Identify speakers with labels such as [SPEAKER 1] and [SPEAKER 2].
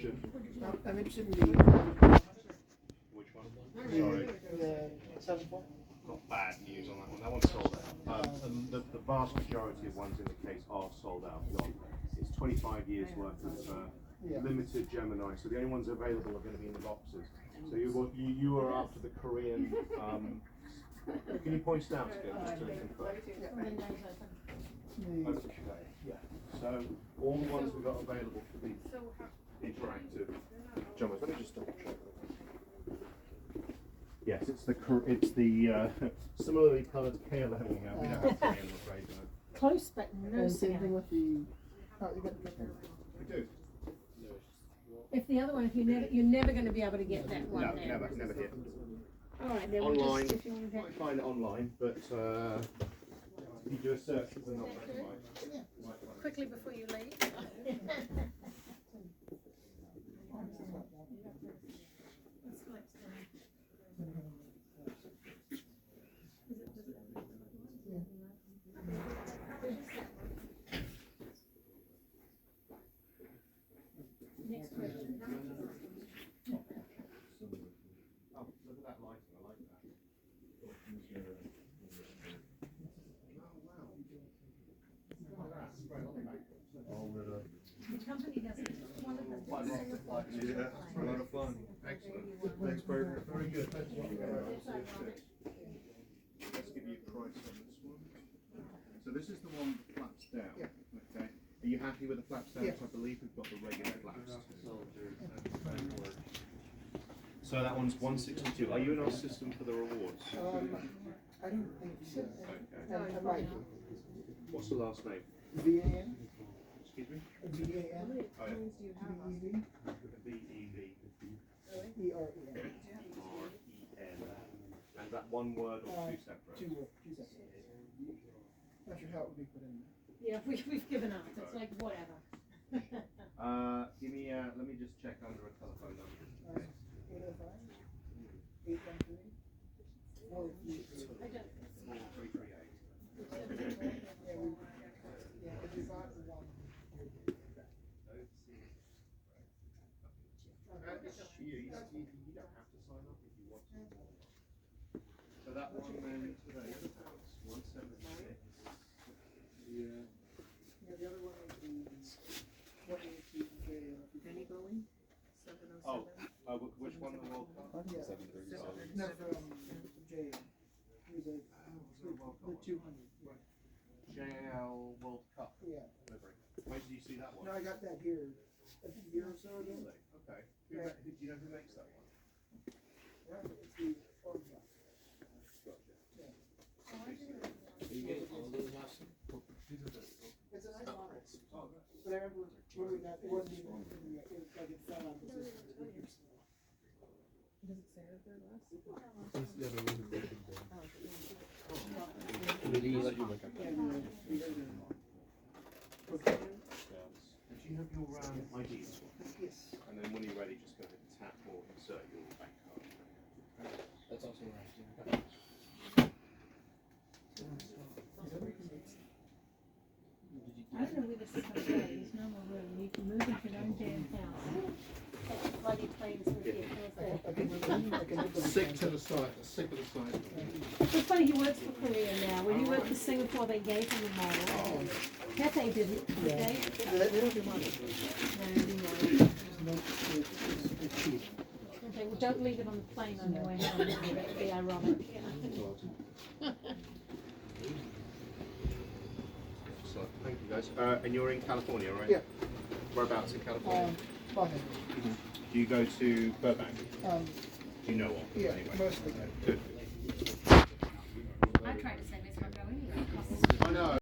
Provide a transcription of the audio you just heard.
[SPEAKER 1] option.
[SPEAKER 2] I'm interested in
[SPEAKER 1] Which one?
[SPEAKER 2] the 7-4.
[SPEAKER 1] Not bad news on that one. That one's sold out. And the vast majority of ones in the case are sold out. Gone. It's 25 years worth of limited Gemini, so the only ones available are going to be in the boxes. So you are after the Korean. Can you point it out again just to confirm? Okay. Yeah. So all the ones we've got available for the interactive jumbos. Let me just double check. Yes, it's the similarly coloured K11 we have. We don't have Korean, I'm afraid.
[SPEAKER 3] Close, but no
[SPEAKER 2] And same thing
[SPEAKER 3] sound.
[SPEAKER 2] with the. Oh, you got the.
[SPEAKER 1] We do.
[SPEAKER 3] If the other one, if you're never going to be able to get that one.
[SPEAKER 1] No,
[SPEAKER 3] now.
[SPEAKER 1] never hit.
[SPEAKER 3] All right, then
[SPEAKER 1] Online,
[SPEAKER 3] we'll just, if you want to
[SPEAKER 1] you might find it online, but if you do a search, it's not that
[SPEAKER 3] quickly before you leave. Next question.
[SPEAKER 1] Oh, look at that lighting, I like that.
[SPEAKER 3] The company doesn't, one of them.
[SPEAKER 1] Yeah, a lot of fun. Excellent. Thanks, Berger. Very good. Thank you. Let's give you a price on this one. So this is the one that flaps down. Okay. Are you happy with the flaps down? I believe we've got the regular flaps. So that one's 162. Are you in our system for the rewards?
[SPEAKER 2] I don't think so.
[SPEAKER 1] Okay.
[SPEAKER 2] I might.
[SPEAKER 1] What's the last name?
[SPEAKER 2] VAN?
[SPEAKER 1] Excuse me?
[SPEAKER 2] VAN?
[SPEAKER 1] Oh, yeah.
[SPEAKER 2] VEV?
[SPEAKER 1] VEV.
[SPEAKER 2] EREN.
[SPEAKER 1] REN. And that one word or two separate?
[SPEAKER 2] Two separate. Not sure how it would be put in there.
[SPEAKER 3] Yeah, we've given up. It's like whatever.
[SPEAKER 1] Give me, let me just check under a telephone number.
[SPEAKER 2] 805? 813? 438.
[SPEAKER 1] 4338.
[SPEAKER 2] Yeah, if you bought one.
[SPEAKER 1] You don't have to sign up if you want to. So that one then today is 176.
[SPEAKER 2] Yeah, the other one is 182J.
[SPEAKER 4] Penny Bowie, 707.
[SPEAKER 1] Oh, which one of the World Cup?
[SPEAKER 2] Yeah.
[SPEAKER 4] 737.
[SPEAKER 2] No, from J. He's a, the 200.
[SPEAKER 1] JL World Cup
[SPEAKER 2] Yeah.
[SPEAKER 1] delivery. When did you see that one?
[SPEAKER 2] No, I got that here a year or so ago.
[SPEAKER 1] Really? Okay. Do you know who makes that one?
[SPEAKER 2] Yeah, it's the Ford truck.
[SPEAKER 1] Gotcha.
[SPEAKER 4] You get all those last?
[SPEAKER 2] It's a nice model. But I remember when we got, it wasn't even, it was like it fell out of the system.
[SPEAKER 3] Does it say that they're less?
[SPEAKER 1] And do you have your ID as well?
[SPEAKER 2] Yes.
[SPEAKER 1] And then when you're ready, just go ahead and tap or insert your bank card.
[SPEAKER 4] That's also right.
[SPEAKER 3] I don't know where this is going to go. There's no more room. You can move into your own damn house. That's the bloody planes with you.
[SPEAKER 5] Sick to the side, sick to the side.
[SPEAKER 3] It's funny, he works for Korea now. When he worked for Singapore, they gave him a model. Cathay didn't, did they?
[SPEAKER 2] They don't do money.
[SPEAKER 3] No, they didn't.
[SPEAKER 2] No, it's cheap.
[SPEAKER 3] Okay, well, don't leave it on the plane on your way home. That would be ironic.
[SPEAKER 1] So, thank you guys. And you're in California, right?
[SPEAKER 2] Yeah.
[SPEAKER 1] Whereabouts in California?
[SPEAKER 2] Boston.
[SPEAKER 1] Do you go to Burbank? Do you know of?
[SPEAKER 2] Yeah,
[SPEAKER 1] Anyway.
[SPEAKER 2] mostly.
[SPEAKER 1] Good.
[SPEAKER 3] I tried to say this one go anyway.
[SPEAKER 1] I know.